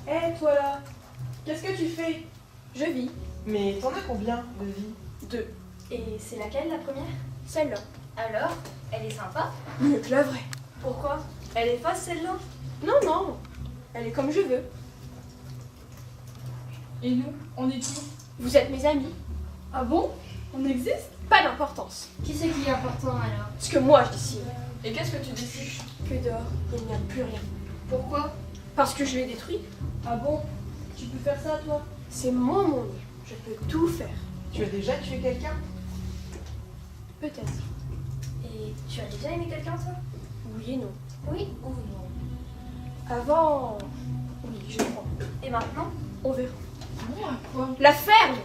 Hé, toi là, qu'est-ce que tu fais? Je vis. Mais t'en as combien de vie? 2. Et c'est laquelle la première? Celle-là. Alors, elle est sympa? Mieux que la vraie. Pourquoi? Elle est fausse celle-là? Non, non. Elle est comme je veux. Et nous, on est qui? Vous êtes mes amis. Ah bon? On existe? Pas d'importance. Qui c'est qui est important alors? Ce que moi je décide. Et qu'est-ce que tu décides? Que dehors, il n'y a plus rien. Pourquoi? Parce que je l'ai détruit. Ah bon? Tu peux faire ça toi? C'est moi mon livre. Je peux tout faire. Tu as déjà tué quelqu'un? Peut-être. Et tu as déjà aimé quelqu'un toi? Oui et non. Oui ou non? Avant, oui, je crois. Et maintenant? On verra. Non, à quoi? La ferme!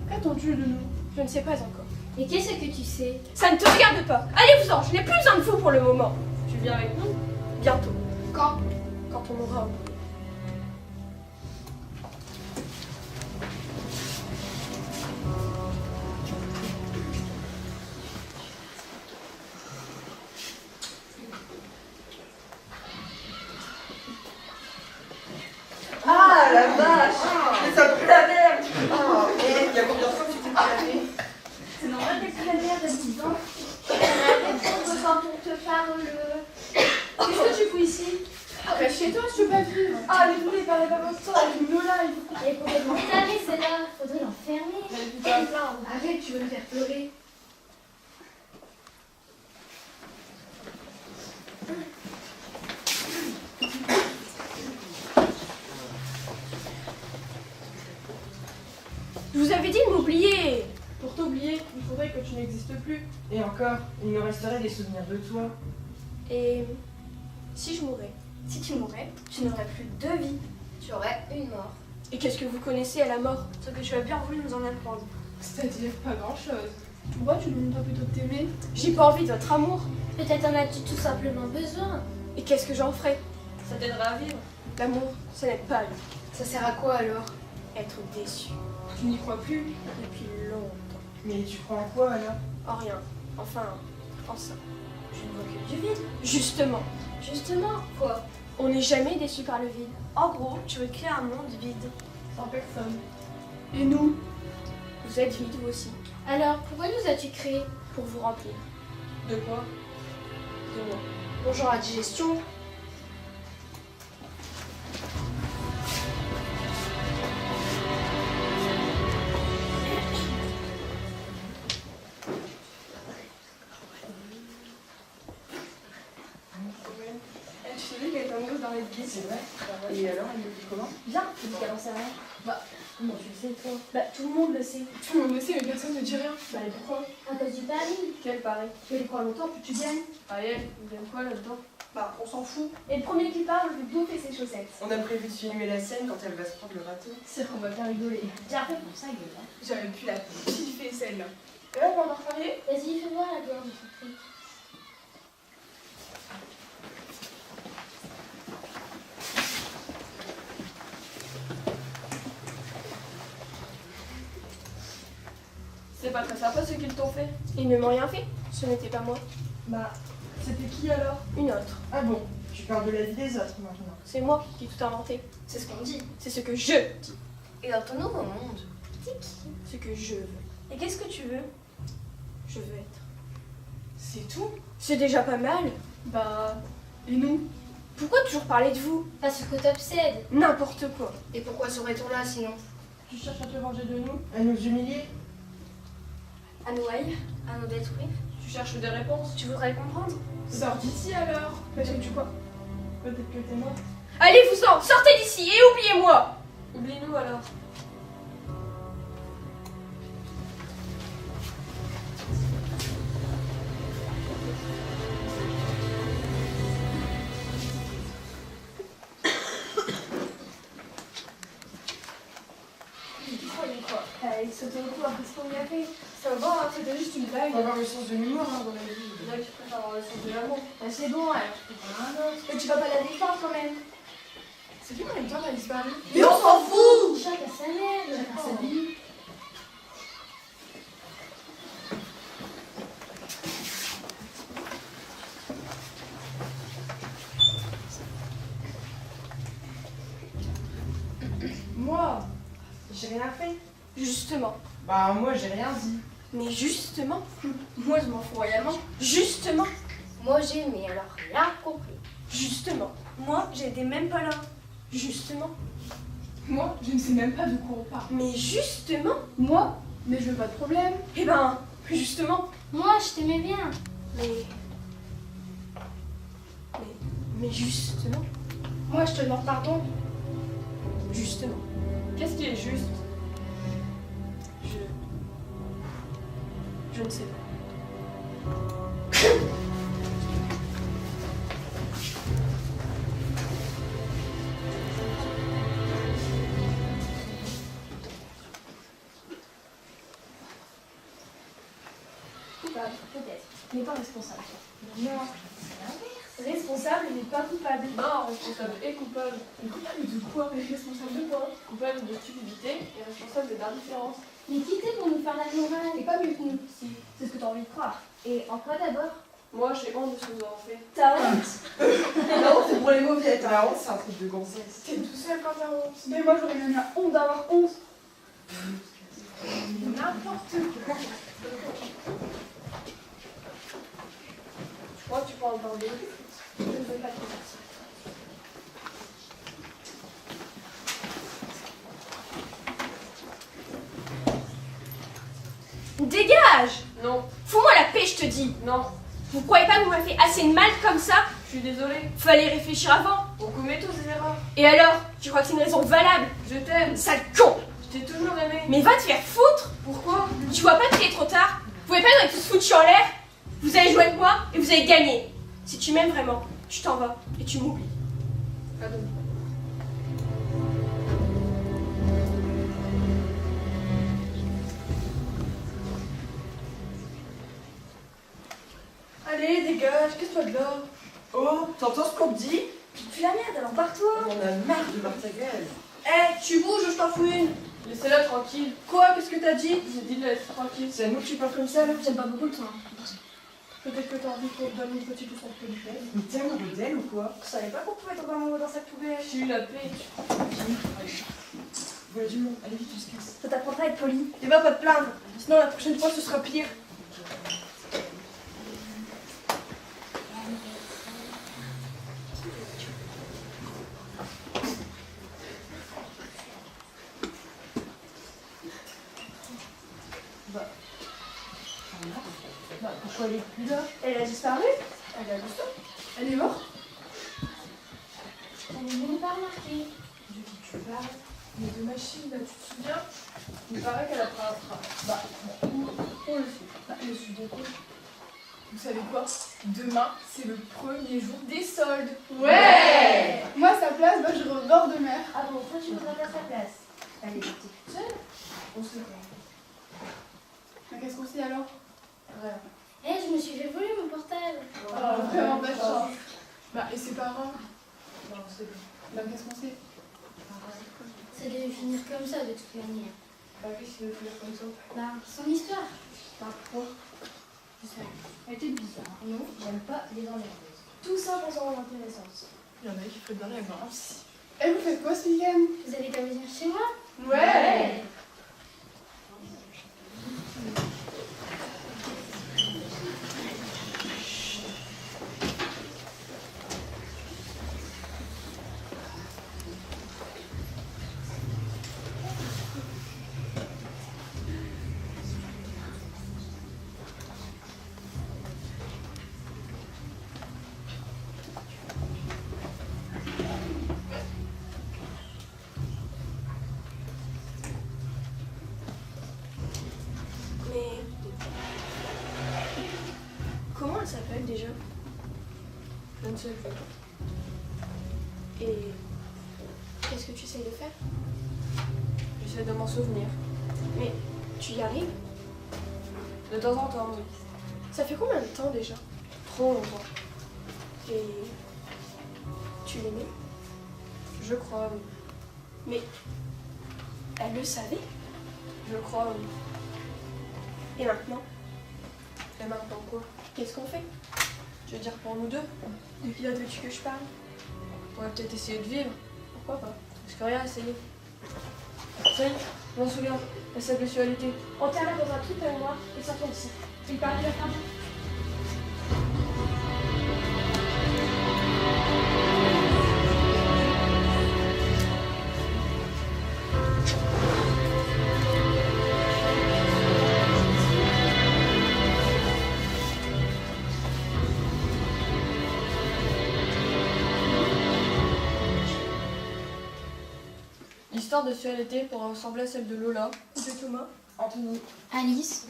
Qu'attends-tu de nous? Je ne sais pas encore. Et qu'est-ce que tu sais? Ça ne te regarde pas. Allez-vous-en, je n'ai plus besoin de vous pour le moment. Tu viens avec nous? Bientôt, Quand? quand on aura oublié. Ah la vache! Mais ça pue la merde! Oh, et il y a combien de fois que tu t'es fait? C'est normal d'être la merde à 10 ans. On a répondre quand on te parle. Qu'est-ce que tu fous ici? Reste chez toi, je peux pas vivre. Ah, les voulez parler pas comme ça, avec nos lives. Elle est complètement tarée celle-là. Faudrait l'enfermer. Arrête, tu vas me faire pleurer. Je vous avais dit de m'oublier. Pour t'oublier, il faudrait que tu n'existes plus. Et encore, il me resterait des souvenirs de toi. Et si je mourais? Si tu mourais, tu n'aurais plus de vie. Tu aurais une mort. Et qu'est-ce que vous connaissez à la mort? Ce que tu as bien voulu nous en apprendre. C'est-à-dire pas grand-chose. Pourquoi tu nous demandes pas plutôt de t'aimer? J'ai pas envie de votre amour. Peut-être en as-tu tout simplement besoin. Et qu'est-ce que j'en ferai? Ça t'aidera à vivre. L'amour, ce n'est pas lui. Ça sert à quoi alors? Être déçu Tu n'y crois plus? depuis longtemps. Mais tu crois en quoi alors? En rien. Enfin, en ça. Je ne vois que du vide. Justement, Justement, quoi? on n'est jamais déçu par le vide. En gros, tu veux créer un monde vide. Sans personne. Et nous? Vous êtes vide, vous aussi. Alors, pourquoi nous as-tu créés? Pour vous remplir De quoi? de moi. Bonjour à la digestion. Tu savais qu'elle est amoureuse d'un lesbienne? C'est vrai? Et alors, il le dit comment? Bien, tu dis qu'elle en sait rien. Bah, comment tu le sais, toi? Bah, tout le monde le sait. tout le monde le sait, mais personne ne dit rien. Bah, et pourquoi? À cause du pari. Quel pari? Plus il croit longtemps, plus tu gagnes. Allez, vous aimez quoi là-dedans? Bah, on s'en fout. Et le premier qui parle veut bouffer ses chaussettes. On a prévu de filmer la scène quand elle va se prendre le râteau. C'est qu'on va bien rigoler. Bien fait pour ça, gueule. Hein. J'avais pu la kiffer celle-là. Et là, on va en reparler? Vas-y, fais voir la gloire de ton fric. C'est pas très sympa ce qu'ils t'ont fait. Ils ne m'ont rien fait. Ce n'était pas moi. Bah, c'était qui alors? Une autre. Ah bon, tu parles de la vie des autres maintenant. C'est moi qui ai tout inventé. C'est ce qu'on dit. C'est ce que je dis. Et dans ton nouveau monde, Ce que je veux. et qu'est-ce que tu veux? Je veux être. C'est tout? C'est déjà pas mal. Bah, et nous? Pourquoi toujours parler de vous? Parce que t'obsèdes. N'importe quoi. Et pourquoi serait-on là sinon? Tu cherches à te venger de nous? À nous humilier? À nous haïr? À nous détruire? Tu cherches des réponses? Tu voudrais comprendre? Sors d'ici alors! Parce que tu crois? Peut-être que t'es mort. Allez-vous-en, sortez d'ici et oubliez-moi. Oublie-nous alors. Il saute au cou après ce qu'on lui a fait. Ça va, hein, c'était juste une blague. Faut avoir le sens de l'humour hein, dans la vie. Il y en a qui préfèrent avoir le sens de l'amour. Bah, c'est bon, alors je peux faire un autre. Mais tu vas pas la défendre quand même. C'est qui combien de temps t'as disparu? Mais on s'en fout! Chacun sa mère, chacun sa vie. Moi, j'ai rien fait. Justement. Bah, moi, j'ai rien dit. Mais justement. Moi, je m'en fous royalement. Justement. Moi j'ai mais alors rien compris. Justement. Moi, j'étais même pas là. Justement. Moi, je ne sais même pas de quoi on parle. Mais justement. Moi, mais je veux pas de problème. Eh ben, justement. Moi je t'aimais bien. Mais. Mais justement. Moi, je te demande pardon. Justement. Qu'est-ce qui est juste? Je ne sais pas. Coupable, peut-être. Mais pas responsable. Non. Responsable, il n'est pas coupable. Non, responsable et coupable. Mais coupable de quoi? Mais responsable de quoi? Coupable de stupidité et responsable d'indifférence. Mais qui t'es pour nous faire la morale? T'es pas mieux que nous. Si, c'est ce que t'as envie de croire. Et en quoi d'abord? Moi, j'ai honte de ce que vous avez fait. T'as honte? Non, c'est pour les mauviettes. La honte, c'est un truc de gonzesse. T'es tout seul quand t'as honte. Mais moi, j'aurais même la honte d'avoir honte. N'importe quoi. Je crois que tu peux en parler. Je ne veux pas te dire ça. Dégage! Non, Fous-moi la paix, je te dis! non, Vous croyez pas que vous m'avez fait assez de mal comme ça? je suis désolée. Fallait réfléchir avant. On commet tous des erreurs. Et alors? Tu crois que c'est une raison valable? Je t'aime. Sale con! Je t'ai toujours aimé. Mais va te faire foutre! Pourquoi? Tu vois pas qu'il est trop tard? Vous pouvez pas nous être tous foutus en l'air? Vous allez jouer avec moi et vous allez gagner. Si tu m'aimes vraiment, tu t'en vas et tu m'oublies. Pardon. Allez, dégage, qu'est-ce que de là? Oh, t'entends ce qu'on te dit? Puis la merde, alors barre-toi! On en a marre de voir ta gueule. Eh, tu bouges ou je t'en fous une! Laissez-la tranquille. Quoi? Qu'est-ce que t'as dit? J'ai dit de la laisser tranquille. C'est à nous que tu parles comme ça, là? J'aime pas beaucoup le temps. Peut-être que t'as envie qu'on te donne une petite leçon de politesse. Mais t'es amoureux d'elle ou quoi? Je savais pas qu'on pouvait tomber amoureux dans cette poubelle. J'ai eu la paix. Voilà du monde, allez vite, on se casse. Ça t'apprendra à être poli. Et va pas te plaindre, sinon la prochaine fois ce sera pire. Bah, pourquoi elle est plus là? Elle a disparu? Elle a vu ça? Elle est morte? On ne même pas remarqué. De qui tu parles? Mais de machine, là, tu te souviens? Il paraît qu'elle a pris un train. Bah, on le sait. Bah, je suis d'accord. Vous savez quoi? Demain, c'est le premier jour des soldes. Ouais! Moi, à sa place, bah, je vais au bord de mer. Ah bon, toi tu voudrais à sa place. Elle est partie toute seule. On sait pas. Mais qu'est-ce qu'on sait alors? Rien. Eh, je me suis fait voler mon portable. Oh, vraiment pas de chance. Bah, et ses parents? Non, on sait pas. Bah, qu'est-ce qu'on sait? Ça devait finir comme ça de toute manière. Bah oui, c'est de finir comme ça. Bah, son histoire. Bah, pourquoi? Je sais. Elle était bizarre. Non, j'aime pas les emmerdeuses. Tout ça pour son intéressante. Il y en a qui font de la rêve aussi. Et vous faites quoi ce week-end? Vous allez pas venir chez moi? Ouais! Mais... Comment elle s'appelle déjà? Je ne sais plus. Et... Qu'est-ce que tu essayes de faire? J'essaie de m'en souvenir. Mais tu y arrives? De temps en temps, oui. Ça fait combien de temps déjà? Trop longtemps. Et... Tu l'aimais? Je crois, oui. Mais... Elle le savait? Je crois, oui. Et maintenant? Et maintenant quoi? Qu'est-ce qu'on fait? Tu veux dire pour nous deux? De qui veux-tu que je parle? On va peut-être essayer de vivre. Pourquoi pas? Parce que rien à essayer. Ça y est, je m'en souviens. La salle de sexualité. Enterre-la dans un truc à noir et sortons d'ici. Il paraît de la femme. L'histoire de sexualité pourrait ressembler à celle de Lola. De Thomas. Anthony, Alice,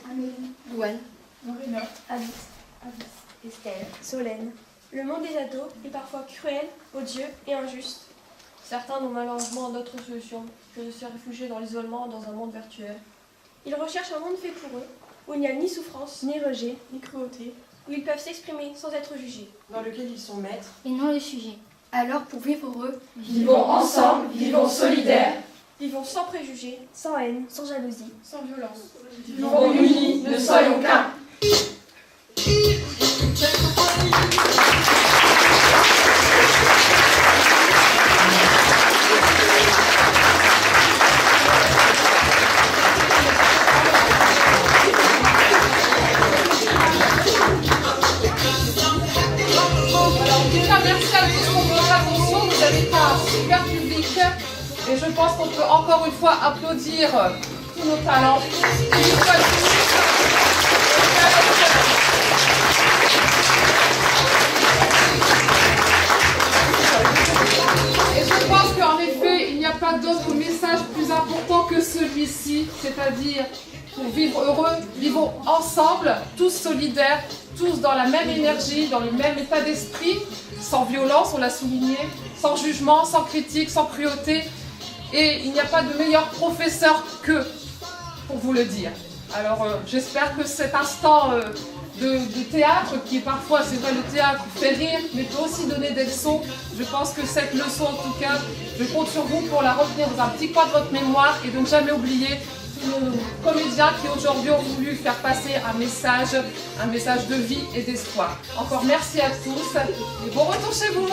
Louane. Marina, Alice, Estelle. Solène. Le monde des ados est parfois cruel, odieux et injuste. Certains n'ont malheureusement d'autre solution que de se réfugier dans l'isolement dans un monde virtuel. Ils recherchent un monde fait pour eux, où il n'y a ni souffrance, ni rejet, ni cruauté, où ils peuvent s'exprimer sans être jugés. Dans lequel ils sont maîtres. Et non le sujet. Alors pour vivre heureux, vivons ensemble, vivons solidaires, Vivons sans préjugés, sans haine, sans jalousie. sans violence. Vivons unis, ne soyons qu'un. Merci à tous pour votre attention, vous avez été un super public et je pense qu'on peut encore une fois applaudir tous nos talents. Et je pense qu'en effet, il n'y a pas d'autre message plus important que celui-ci, c'est-à-dire pour vivre heureux, vivons ensemble, tous solidaires, tous dans la même énergie, dans le même état d'esprit, sans violence, on l'a souligné, sans jugement, sans critique, sans cruauté. Et il n'y a pas de meilleur professeur qu'eux pour vous le dire. Alors j'espère que cet instant de théâtre, qui est parfois, c'est vrai, le théâtre fait rire, mais peut aussi donner des leçons. Je pense que cette leçon, en tout cas, je compte sur vous pour la retenir dans un petit coin de votre mémoire et de ne jamais oublier tous nos comédiens qui aujourd'hui ont voulu faire passer un message de vie et d'espoir. Encore merci à tous et bon retour chez vous.